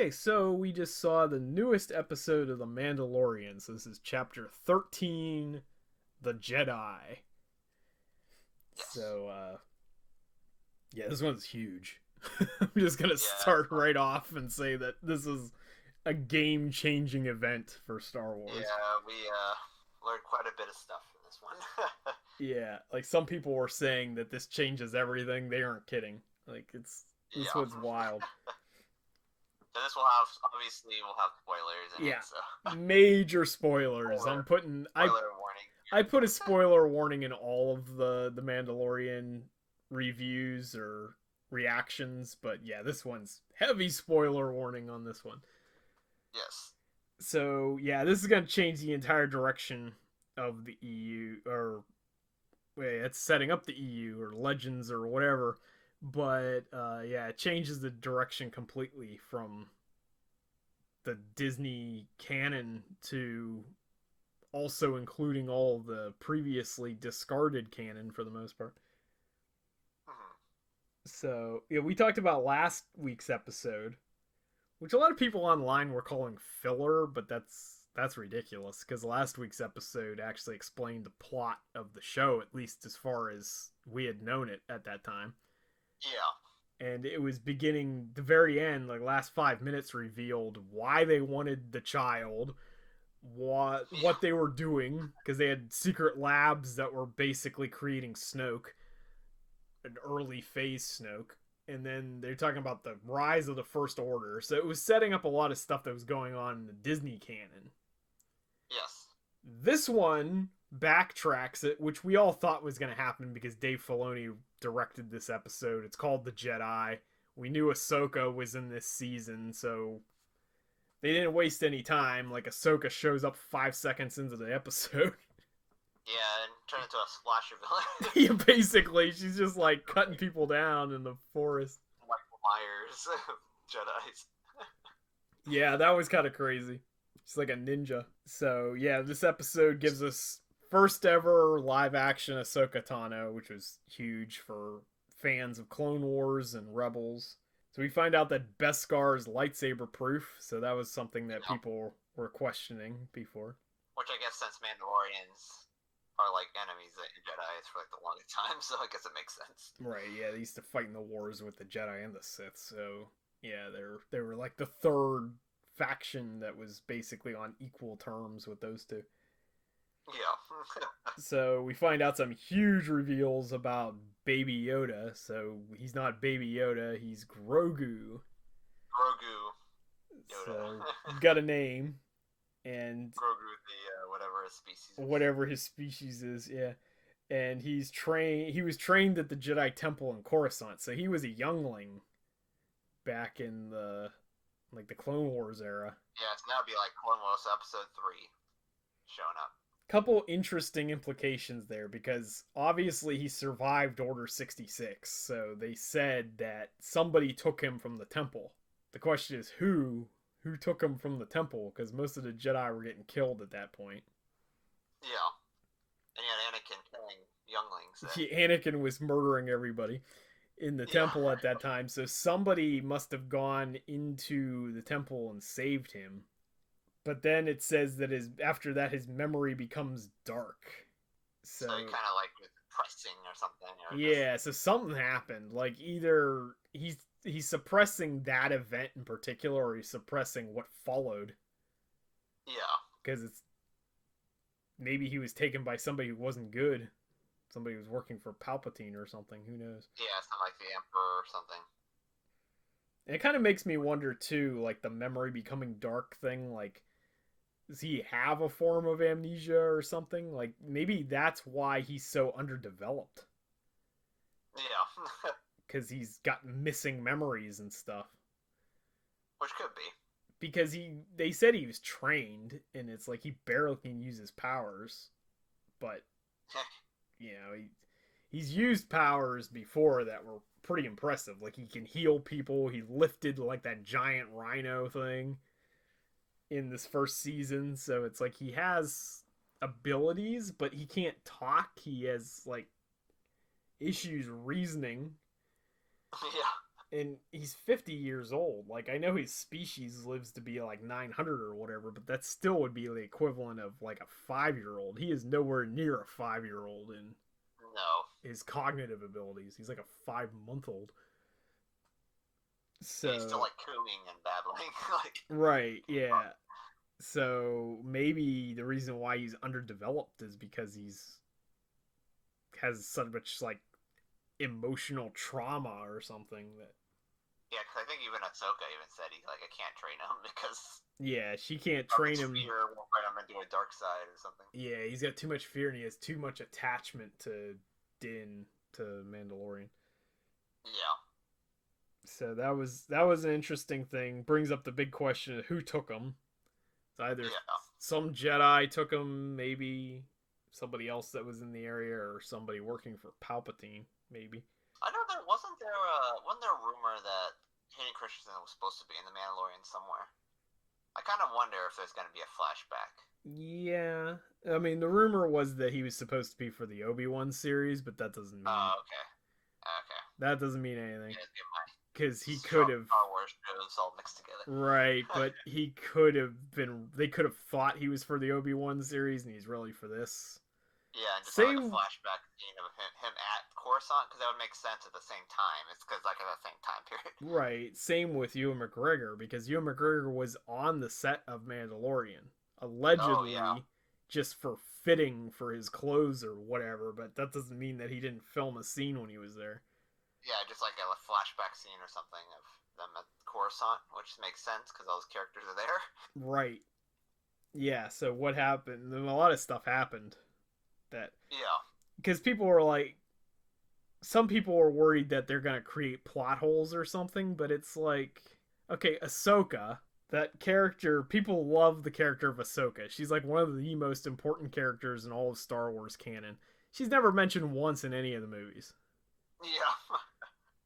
Okay, so we just saw the newest episode of The Mandalorian. So this is chapter 13, The Jedi. Yes. So, yeah, this one's huge. I'm just going to Yeah. start right off and say that this is a game changing event for Star Wars. Yeah, we learned quite a bit of stuff in this one. Yeah, like some people were saying that this changes everything. They aren't kidding. Like, this Yeah. one's wild. And this will have obviously we'll have spoilers in it, Yeah, so major spoilers. spoiler I'm putting spoiler warning. I put a spoiler warning in all of the Mandalorian reviews or reactions, but yeah, this one's heavy spoiler warning on this one. Yes. So yeah, this is gonna change the entire direction of the EU, or wait, it's setting up the EU or Legends or whatever. But yeah, it changes the direction completely from the Disney canon to also including all the previously discarded canon for the most part. Hmm. So, yeah, we talked about last week's episode, which a lot of people online were calling filler, but that's ridiculous because last week's episode actually explained the plot of the show, at least as far as we had known it at that time. Yeah. And it was beginning the very end, like last 5 minutes revealed why they wanted the child, what Yeah. they were doing, because they had secret labs that were basically creating Snoke, an early phase Snoke, and then they're talking about the rise of the First Order. So it was setting up a lot of stuff that was going on in the Disney canon. Yes. This one backtracks it, which we all thought was going to happen because Dave Filoni directed this episode. It's called The Jedi. We knew Ahsoka was in this season, so they didn't waste any time. Like, Ahsoka shows up 5 seconds into the episode. Yeah, and turn into a slasher villain. Yeah, basically, she's just like cutting people down in the forest. Michael Myers, Jedi's. Yeah, that was kind of crazy. She's like a ninja. So yeah, this episode gives us first ever live action Ahsoka Tano, which was huge for fans of Clone Wars and Rebels. So we find out that Beskar is lightsaber proof, so that was something that Yeah. people were questioning before. Which I guess since Mandalorians are like enemies in Jedi's for like the longest time, so I guess it makes sense. Right, yeah, they used to fight in the wars with the Jedi and the Sith, so yeah, they were like the third faction that was basically on equal terms with those two. Yeah. So we find out some huge reveals about Baby Yoda. So he's not Baby Yoda, he's Grogu. Grogu, So Yoda. he's got a name, and Grogu, the whatever his species is. whatever his species is, yeah. And he was trained at the Jedi Temple in Coruscant, so he was a youngling back in the Clone Wars era. Yeah, so now it'd be like Clone Wars episode 3 showing up. Couple interesting implications there because obviously he survived Order 66, so they said that somebody took him from the temple. The question is who took him from the temple, because most of the Jedi were getting killed at that point. Yeah. And you had Anakin killing younglings. Anakin was murdering everybody in the Yeah. temple at that time, so somebody must have gone into the temple and saved him. But then it says that after that his memory becomes dark. So So he kind of like was pressing or something. Or yeah, so something happened. Like either he's suppressing that event in particular, or he's suppressing what followed. Yeah. Because it's maybe he was taken by somebody who wasn't good. Somebody who was working for Palpatine or something. Who knows? Yeah, something like the Emperor or something. And it kind of makes me wonder too, like the memory becoming dark thing. Like, does he have a form of amnesia or something? Like maybe that's why he's so underdeveloped. Yeah. Because he's got missing memories and stuff. Which could be. Because they said he was trained, and it's like he barely can use his powers, but he's used powers before that were pretty impressive. Like he can heal people. He lifted like that giant rhino thing in this first season, so it's like he has abilities, but he can't talk. He has like issues reasoning, Yeah. and he's 50 years old. Like, I know his species lives to be like 900 or whatever, but that still would be the equivalent of like a 5-year-old. He is nowhere near a 5-year-old in No. his cognitive abilities. He's like a 5-month old. Yeah, he's still So, like cooing and babbling. Like, right, yeah. So maybe the reason why he's underdeveloped is because he's has so much like emotional trauma or something that yeah, because I think even Ahsoka even said he like I can't train him because yeah, she can't of train his him. fear will bring him into a dark side or something. Yeah, he's got too much fear and he has too much attachment to Din, to Mandalorian. Yeah. So that was an interesting thing. Brings up the big question of who took him. It's either Yeah. some Jedi took him, maybe somebody else that was in the area, or somebody working for Palpatine, maybe. I know wasn't there a rumor that Hayden Christensen was supposed to be in the Mandalorian somewhere. I kind of wonder if there's going to be a flashback. Yeah, I mean the rumor was that he was supposed to be for the Obi-Wan series, but that doesn't mean Oh, okay. Okay. that doesn't mean anything Yeah, get my because he could have. Star Wars shows all mixed together. Right, but he could have been. They could have thought he was for the Obi-Wan series, and he's really for this. Yeah, and just have like a Same, flashback scene of him at Coruscant, because that would make sense at the same time. It's because like at the same time period. right? Same with Ewan McGregor because Ewan McGregor was on the set of Mandalorian, Oh allegedly, yeah, just for fitting for his clothes or whatever. But that doesn't mean that he didn't film a scene when he was there. yeah, just like a flashback scene or something of them at Coruscant, which makes sense because all those characters are there. Right. Yeah. So what happened? A lot of stuff happened that Yeah, because people were like, some people are worried that they're gonna create plot holes or something, but it's like, okay, Ahsoka, that character, people love the character of Ahsoka. She's like one of the most important characters in all of Star Wars canon. She's never mentioned once in any of the movies. yeah,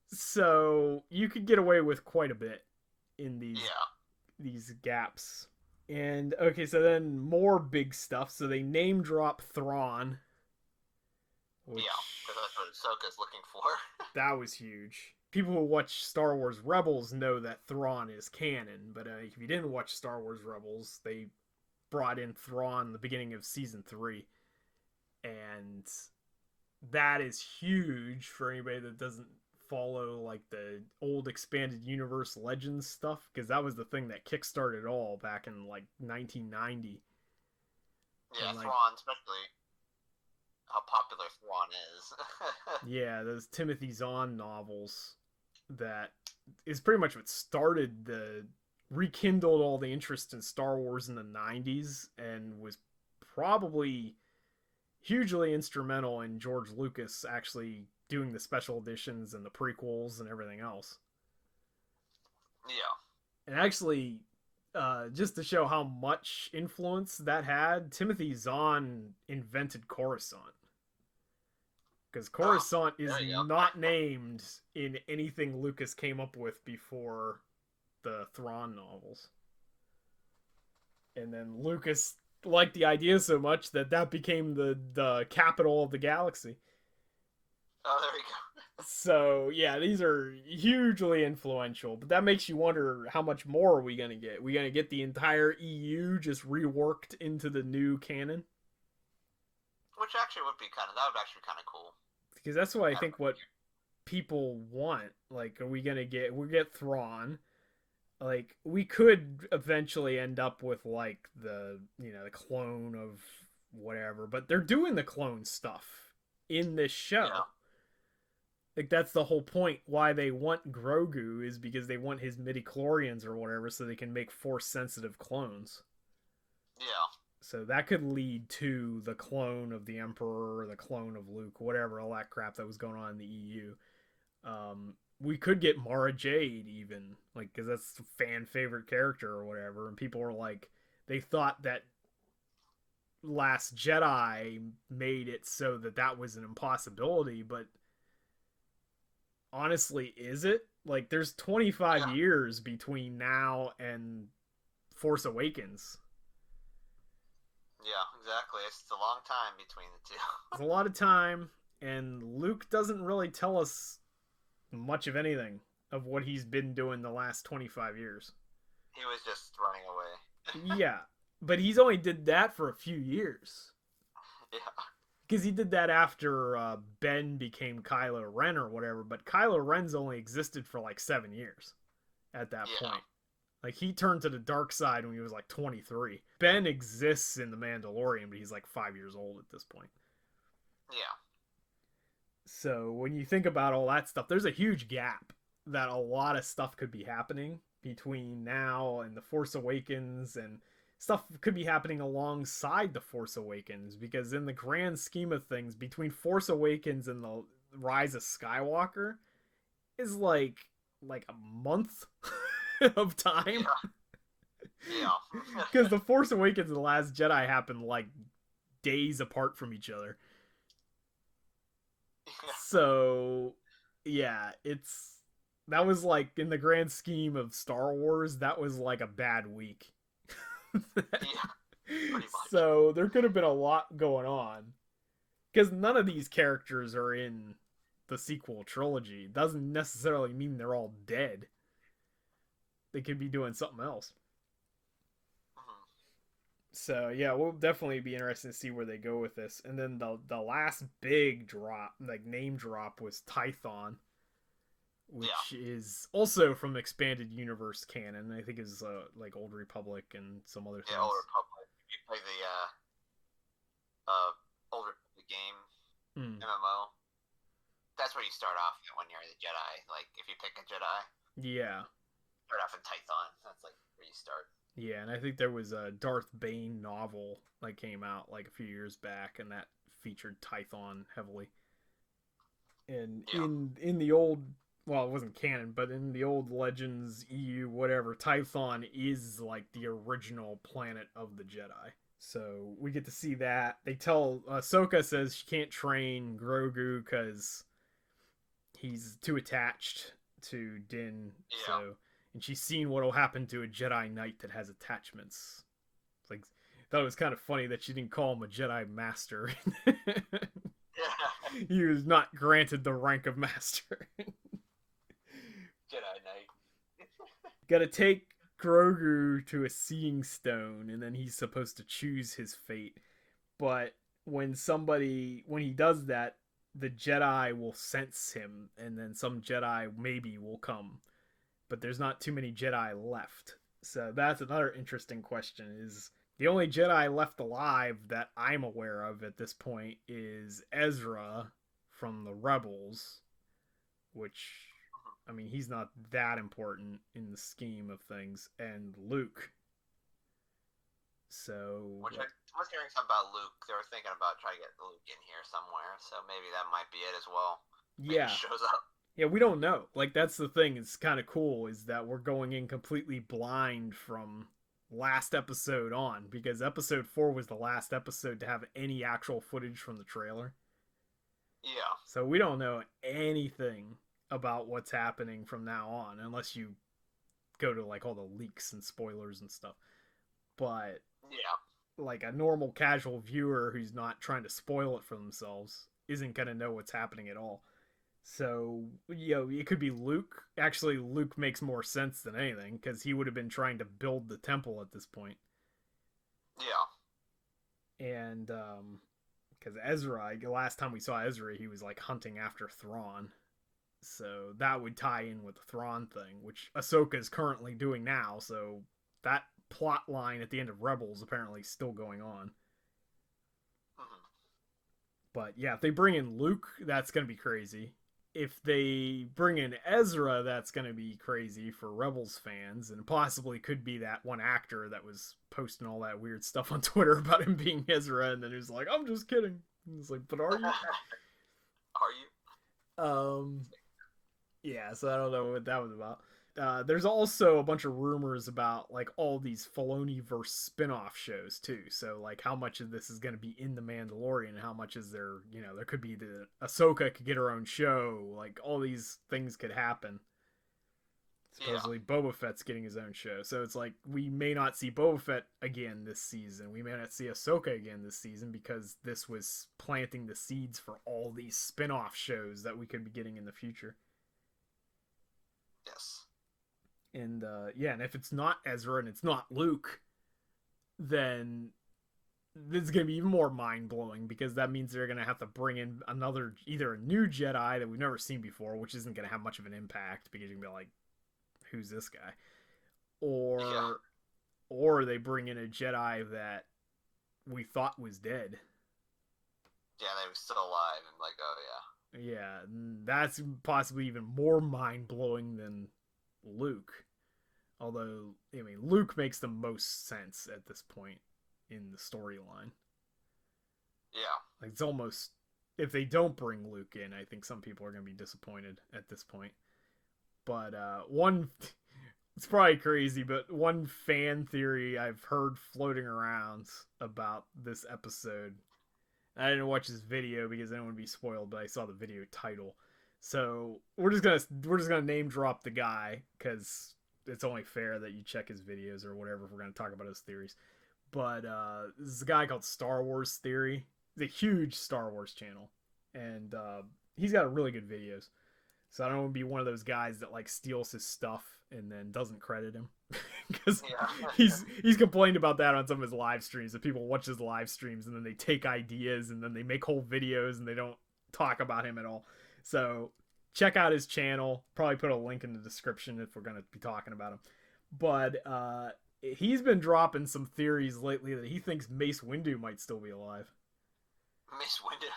So you could get away with quite a bit in these yeah, these gaps. And okay, so then more big stuff. So they name drop Thrawn, which yeah. Because that's what Ahsoka's looking for. that was huge. People who watch Star Wars Rebels know that Thrawn is canon, but if you didn't watch Star Wars Rebels, they brought in Thrawn the beginning of season 3, and that is huge for anybody that doesn't follow like the old expanded universe Legends stuff, because that was the thing that kickstarted it all back in like 1990. Yeah, And like, Thrawn, especially how popular Thrawn is. yeah, those Timothy Zahn novels, that is pretty much what started the rekindled all the interest in Star Wars in the 90s, and was probably hugely instrumental in George Lucas actually doing the special editions and the prequels and everything else. Yeah. And actually, just to show how much influence that had, Timothy Zahn invented Coruscant. Because Coruscant is not named in anything Lucas came up with before the Thrawn novels. And then Lucas liked the idea so much that became the capital of the galaxy. Oh, there we go. So yeah, these are hugely influential, but that makes you wonder how much more are we gonna get? We gonna get the entire EU just reworked into the new canon? Which actually would be that would actually be kind of cool. Because that's what I think what people want. Like, are we get Thrawn? Like, we could eventually end up with like the the clone of whatever, but they're doing the clone stuff in this show. Yeah. Like, that's the whole point why they want Grogu, is because they want his midi-chlorians or whatever so they can make force-sensitive clones. Yeah. So that could lead to the clone of the Emperor, or the clone of Luke, whatever, all that crap that was going on in the EU. We could get Mara Jade, even, like, because that's a fan-favorite character or whatever, and people were like, they thought that Last Jedi made it so that was an impossibility, but honestly, is it? Like, there's 25 years between now and Force Awakens. Yeah, exactly. It's a long time between the two. It's a lot of time, and Luke doesn't really tell us much of anything. of what he's been doing the last 25 years. He was just running away. Yeah, but he's only did that for a few years. Yeah. Because he did that after Ben became Kylo Ren or whatever, but Kylo Ren's only existed for like 7 years at that point. Like, he turned to the dark side when he was like 23. Ben exists in The Mandalorian, but he's like 5 years old at this point. Yeah. So when you think about all that stuff, there's a huge gap that a lot of stuff could be happening between now and The Force Awakens, and stuff could be happening alongside The Force Awakens, because in the grand scheme of things, between Force Awakens and The Rise of Skywalker is like a month of time. Yeah. Because The Force Awakens and The Last Jedi happened like days apart from each other. So, yeah, that was like, in the grand scheme of Star Wars, that was like a bad week. Yeah, pretty much. So there could have been a lot going on, because none of these characters are in the sequel trilogy. Doesn't necessarily mean they're all dead. They could be doing something else. So yeah, we'll definitely be interested to see where they go with this. And then the last big drop, like name drop, was Tython, which is also from Expanded Universe canon. I think is like Old Republic and some other things. Yeah, Old Republic. You play the Old Republic game MMO. That's where you start off when you're the Jedi. Like, if you pick a Jedi, start off in Tython. That's like where you start. Yeah, and I think there was a Darth Bane novel that came out like a few years back, and that featured Tython heavily. And in the old, well, it wasn't canon, but in the old Legends, EU, whatever, Tython is like the original planet of the Jedi. So we get to see that. They tell Ahsoka says she can't train Grogu because he's too attached to Din. Yeah. So, and she's seen what'll happen to a Jedi Knight that has attachments. It's like, I thought it was kind of funny that she didn't call him a Jedi Master. He was not granted the rank of Master. Jedi Knight. Gotta take Grogu to a seeing stone, and then he's supposed to choose his fate. But when he does that, the Jedi will sense him, and then some Jedi maybe will come. But there's not too many Jedi left. So that's another interesting question, is the only Jedi left alive that I'm aware of at this point is Ezra from the Rebels, which, I mean, he's not that important in the scheme of things, and Luke. So, which I was hearing something about Luke. They were thinking about trying to get Luke in here somewhere, so maybe that might be it as well. Maybe he shows up. Yeah, we don't know. Like, that's the thing. It's kind of cool, is that we're going in completely blind from last episode on, because episode 4 was the last episode to have any actual footage from the trailer. Yeah. So we don't know anything about what's happening from now on, unless you go to like all the leaks and spoilers and stuff. But yeah, like a normal casual viewer who's not trying to spoil it for themselves isn't gonna know what's happening at all. So, you know, it could be Luke. Actually, Luke makes more sense than anything, because he would have been trying to build the temple at this point. Yeah. And, because Ezra, last time we saw Ezra, he was, like, hunting after Thrawn. So that would tie in with the Thrawn thing, which Ahsoka is currently doing now, so that plot line at the end of Rebels apparently is still going on. But, yeah, if they bring in Luke, that's going to be crazy. If they bring in Ezra, that's going to be crazy for Rebels fans, and possibly could be that one actor that was posting all that weird stuff on Twitter about him being Ezra, and then he was like, I'm just kidding. And it's like, but are you? Are you? Yeah, so I don't know what that was about. There's also a bunch of rumors about like all these Filoni-verse spin-off shows too. So like how much of this is going to be in The Mandalorian, and how much is there, you know, there could be the Ahsoka could get her own show. Like all these things could happen. Supposedly Boba Fett's getting his own show. So it's like we may not see Boba Fett again this season. We may not see Ahsoka again this season, because this was planting the seeds for all these spin-off shows that we could be getting in the future. Yes. And and if it's not Ezra and it's not Luke, then this is gonna be even more mind blowing, because that means they're gonna have to bring in either a new Jedi that we've never seen before, which isn't gonna have much of an impact because you can be like, who's this guy? Or they bring in a Jedi that we thought was dead. Yeah, they were still alive, and like, oh yeah. Yeah, that's possibly even more mind blowing than Luke. Although, I mean, Luke makes the most sense at this point in the storyline. Yeah. Like, it's almost, if they don't bring Luke in, I think some people are going to be disappointed at this point. But it's probably crazy, but one fan theory I've heard floating around about this episode, I didn't watch this video because I didn't want to be spoiled, but I saw the video title. So we're just gonna name drop the guy because it's only fair that you check his videos or whatever if we're gonna talk about his theories. But this is a guy called Star Wars Theory. He's a huge Star Wars channel, and he's got really good videos. So I don't want to be one of those guys that like steals his stuff and then doesn't credit him, because he's complained about that on some of his live streams. That people watch his live streams and then they take ideas and then they make whole videos and they don't talk about him at all. So check out his channel. Probably put a link in the description if we're gonna be talking about him. But he's been dropping some theories lately that he thinks Mace Windu might still be alive. Mace Windu.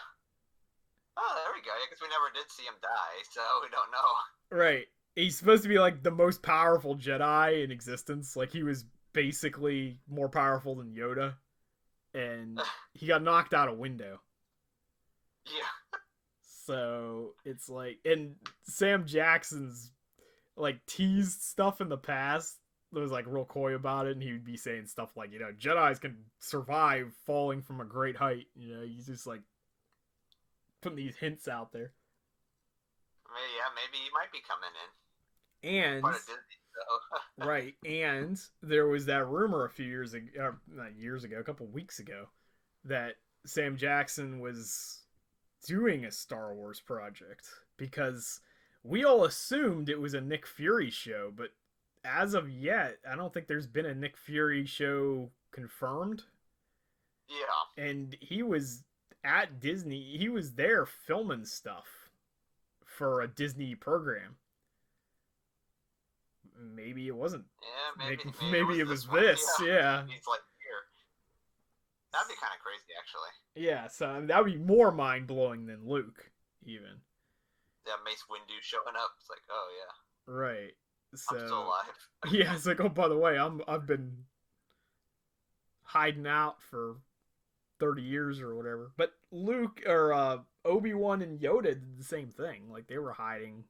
Oh, there we go. Yeah, because we never did see him die, so we don't know. Right. He's supposed to be like the most powerful Jedi in existence. Like, he was basically more powerful than Yoda, and he got knocked out a window. Yeah. So it's like, and Sam Jackson's like teased stuff in the past that was like real coy about it, and he would be saying stuff like, you know, Jedis can survive falling from a great height. You know, he's just like putting these hints out there. Maybe he might be coming in. And right, and there was that rumor a few years ago, not years ago, a couple weeks ago, that Sam Jackson was doing a Star Wars project, because we all assumed it was a Nick Fury show, but as of yet, I don't think there's been a Nick Fury show confirmed. Yeah. And he was at Disney. He was there filming stuff for a Disney program. Maybe it wasn't. Yeah, maybe it was this. Yeah. He's like here. That'd be kind of crazy, actually. Yeah, so that would be more mind blowing than Luke, even. Yeah, Mace Windu showing up. It's like, oh yeah. Right. So, I'm still alive. Yeah, it's like, oh, by the way, I've been hiding out for 30 years or whatever. But Luke or Obi-Wan and Yoda did the same thing. Like, they were hiding.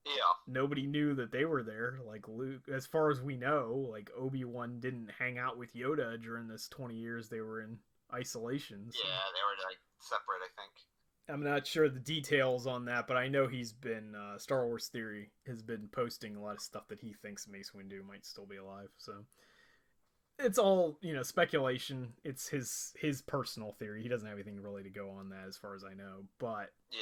Yeah. Nobody knew that they were there. Like, Luke, as far as we know, like, Obi-Wan didn't hang out with Yoda during this 20 years they were in isolation. So. Yeah, they were like separate, I think. I'm not sure the details on that, but I know he's been Star Wars Theory has been posting a lot of stuff that he thinks Mace Windu might still be alive. So it's all, you know, speculation. It's his personal theory. He doesn't have anything really to go on that, as far as I know. But yeah,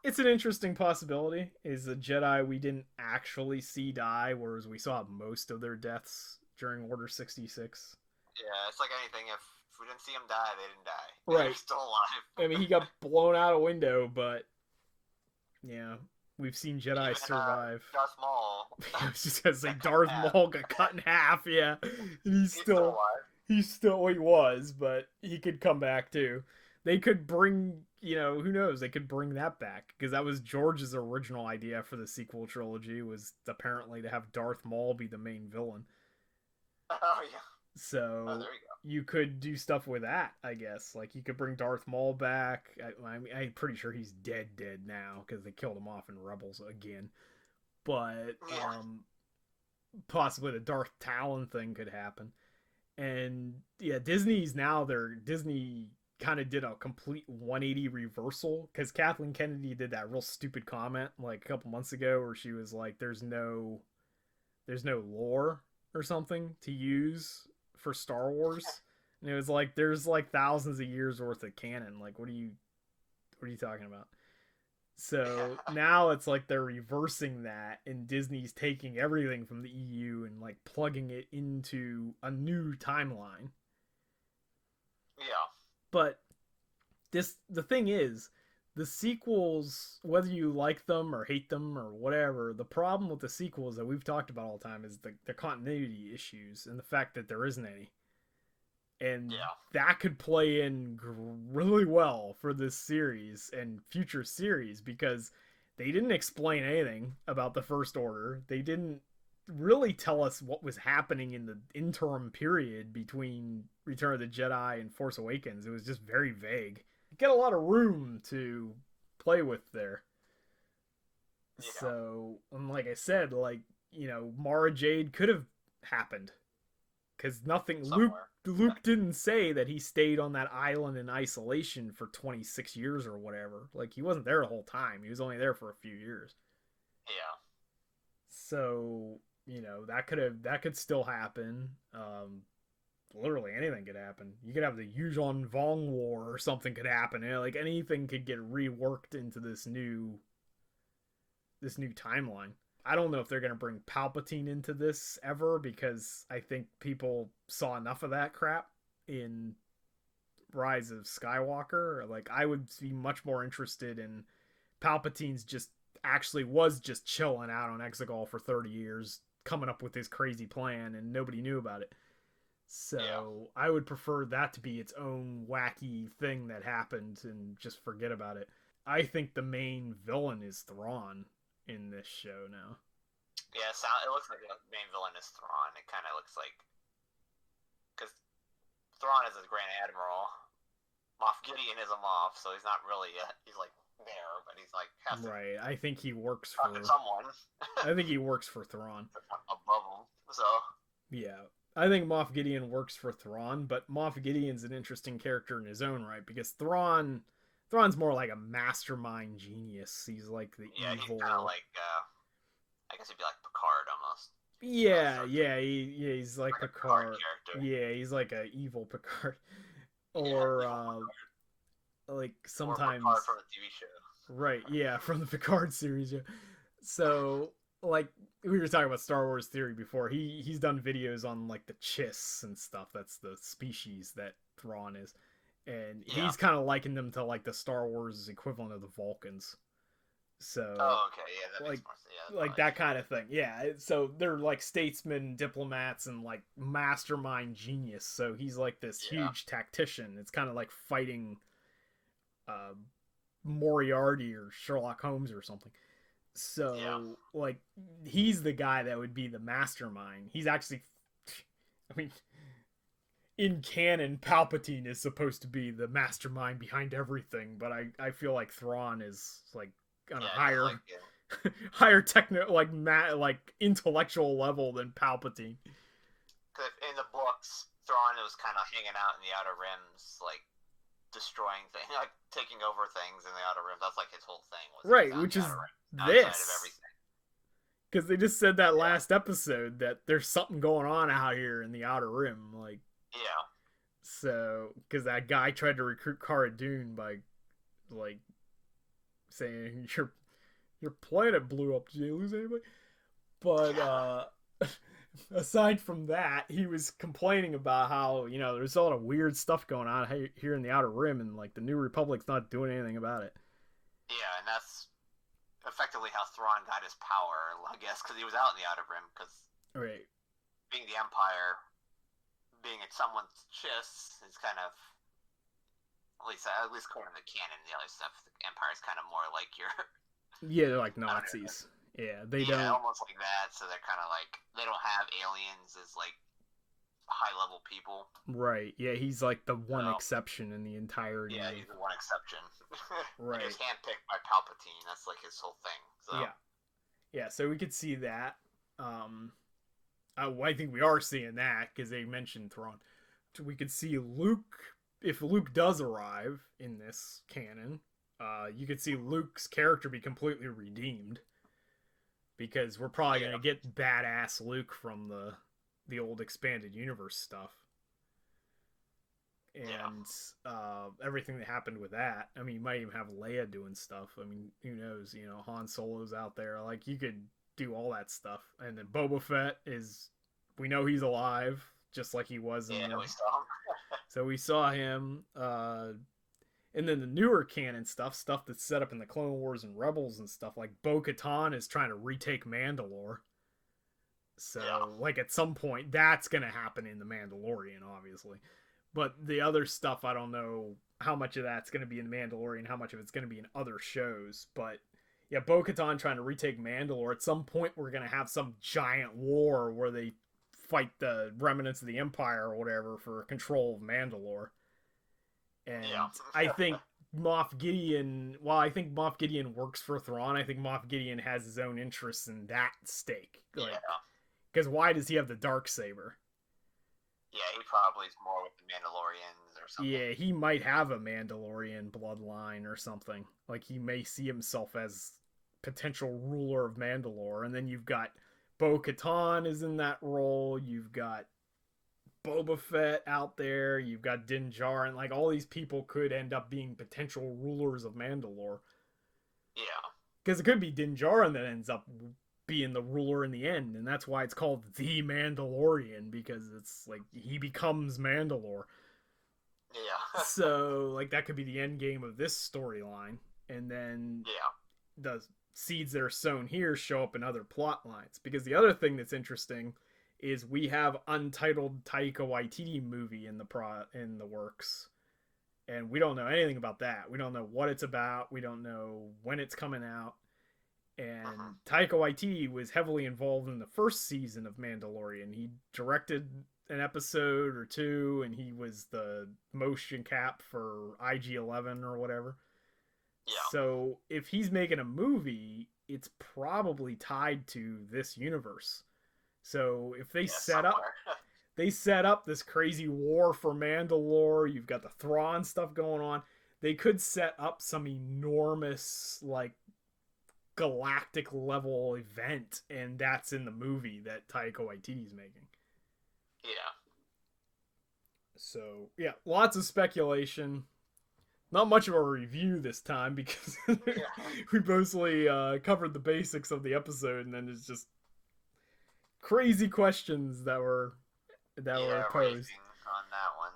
it's an interesting possibility. Is a Jedi we didn't actually see die, whereas we saw most of their deaths during Order 66. Yeah, it's like anything. If we didn't see them die, they didn't die. Right. They're still alive. I mean, he got blown out a window, but yeah, we've seen Jedi even, survive. Darth Maul. I was just gonna say Darth Maul got cut in half. Yeah, and he's still alive. He was, but he could come back too. They could bring, you know, who knows? They could bring that back, because that was George's original idea for the sequel trilogy, was apparently to have Darth Maul be the main villain. Oh yeah. So there you go. You could do stuff with that, I guess. Like, you could bring Darth Maul back. I mean, I'm pretty sure he's dead now, because they killed him off in Rebels again. But possibly the Darth Talon thing could happen. And yeah, Disney kind of did a complete 180 reversal, because Kathleen Kennedy did that real stupid comment like a couple months ago where she was like, there's no lore or something to use for Star Wars. And it was like, there's like thousands of years worth of canon. Like, what are you talking about? So now it's like they're reversing that, and Disney's taking everything from the EU and like plugging it into a new timeline. Yeah. But the thing is, the sequels, whether you like them or hate them or whatever, the problem with the sequels that we've talked about all the time is the continuity issues and the fact that there isn't any. And that could play in really well for this series and future series, because they didn't explain anything about the First Order. They didn't really tell us what was happening in the interim period between Return of the Jedi and Force Awakens. It was just very vague. You get a lot of room to play with there. Yeah. So, and like I said, like, Mara Jade could have happened, because nothing. Luke didn't say that he stayed on that island in isolation for 26 years or whatever. Like, he wasn't there the whole time. He was only there for a few years. Yeah. So, that could still happen. Literally anything could happen. You could have the Yuuzhan Vong War or something could happen. Like, anything could get reworked into this new timeline. I don't know if they're going to bring Palpatine into this ever, because I think people saw enough of that crap in Rise of Skywalker. Like, I would be much more interested in Palpatine's was just chilling out on Exegol for 30 years, coming up with his crazy plan, and nobody knew about it. So I would prefer that to be its own wacky thing that happened and just forget about it. I think the main villain is Thrawn in this show now. Yeah, it looks like the main villain is Thrawn. It kind of looks like, because Thrawn is a Grand Admiral, Moff Gideon is a Moff, so he's not really he's like there, but he's like right. I think he works for someone. I think he works for Thrawn above him. So yeah, I think Moff Gideon works for Thrawn, but Moff Gideon's an interesting character in his own right, because Thrawn's more like a mastermind genius. He's like the evil. He's kind of like, I guess he'd be like Picard almost. He's like Picard. Yeah, he's like a evil Picard, or like sometimes. Or Picard from the TV show. Right. Yeah, from the Picard series. Yeah. So, like, we were talking about Star Wars Theory before. He's done videos on like the Chiss and stuff. That's the species that Thrawn is. And he's kind of likened them to like the Star Wars equivalent of the Vulcans. So, okay, yeah, that makes more sense. Yeah, like that kind of thing. Yeah, so they're like statesmen, diplomats, and like mastermind genius. So he's like this huge tactician. It's kind of like fighting Moriarty or Sherlock Holmes or something. So, like, he's the guy that would be the mastermind. He's actually, I mean, in canon, Palpatine is supposed to be the mastermind behind everything, but I feel like Thrawn is like on a higher like intellectual level than Palpatine. Cause in the books, Thrawn was kind of hanging out in the Outer Rims, like destroying things, like taking over things in the Outer Rims. That's like his whole thing. Right, which is this. Because they just said that last episode that there's something going on out here in the Outer Rim, like. Yeah. So, because that guy tried to recruit Cara Dune by, like, saying your planet blew up. Did you lose anybody? But aside from that, he was complaining about how there's a lot of weird stuff going on here in the Outer Rim, and like the New Republic's not doing anything about it. Yeah, and that's effectively how Thrawn got his power, I guess, because he was out in the Outer Rim. Because being the Empire, being at someone's Chiss is kind of, at least according to the canon, the other stuff, the Empire's kind of more like your. Yeah, they're like Nazis. Yeah, they don't. Almost like that. So they're kind of like, they don't have aliens as like high level people. Right. Yeah, he's like the one exception in the entirety. Yeah, he's the one exception. Right. He was handpicked by Palpatine. That's like his whole thing. So. Yeah. So we could see that. I think we are seeing that because they mentioned Thrawn. We could see Luke, if Luke does arrive in this canon. You could see Luke's character be completely redeemed, because we're probably gonna get badass Luke from the old expanded universe stuff. and everything that happened with that. I mean, you might even have Leia doing stuff. I mean, who knows? You know, Han Solo's out there. Like, you could do all that stuff. And then Boba Fett is, we know he's alive, just like he was in we saw him. So we saw him. And then the newer canon stuff that's set up in the Clone Wars and Rebels and stuff, like Bo-Katan is trying to retake Mandalore. So, like, at some point, that's going to happen in The Mandalorian, obviously. But the other stuff, I don't know how much of that's going to be in The Mandalorian, how much of it's going to be in other shows. But, yeah, Bo-Katan trying to retake Mandalore. At some point, we're going to have some giant war where they fight the remnants of the Empire or whatever for control of Mandalore. And I think Moff Gideon, while I think Moff Gideon works for Thrawn, I think Moff Gideon has his own interests in that stake. Like, because why does he have the Darksaber? Yeah, he probably is more with the Mandalorians or something. Yeah, he might have a Mandalorian bloodline or something. Like, he may see himself as potential ruler of Mandalore. And then you've got Bo-Katan is in that role. You've got Boba Fett out there. You've got Din Djarin. Like, all these people could end up being potential rulers of Mandalore. Yeah. Because it could be Din Djarin that ends up being the ruler in the end, and that's why it's called The Mandalorian, because it's like he becomes Mandalore. Yeah. So, like, that could be the end game of this storyline, and then the seeds that are sown here show up in other plot lines. Because the other thing that's interesting is we have untitled Taika Waititi movie in the works, and we don't know anything about that. We don't know what it's about. We don't know when it's coming out. And Taika Waititi was heavily involved in the first season of Mandalorian. He directed an episode or two, and he was the motion cap for IG-11 or whatever. Yeah. So if he's making a movie, it's probably tied to this universe. So if they set up this crazy war for Mandalore, you've got the Thrawn stuff going on, they could set up some enormous, like, galactic level event, and that's in the movie that Taika Waititi's making. Yeah. So, yeah, lots of speculation. Not much of a review this time because we mostly covered the basics of the episode, and then it's just crazy questions that were posed on that one.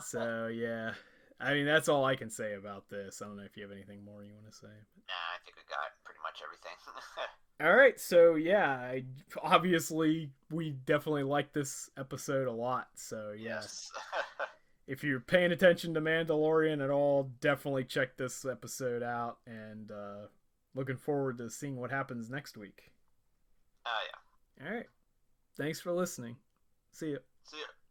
So yeah, I mean, that's all I can say about this. I don't know if you have anything more you want to say. Nah, I think we got pretty much everything. All right, so yeah, obviously we definitely like this episode a lot. So yes, if you're paying attention to Mandalorian at all, definitely check this episode out, and looking forward to seeing what happens next week. Yeah. All right, thanks for listening. See ya. See ya.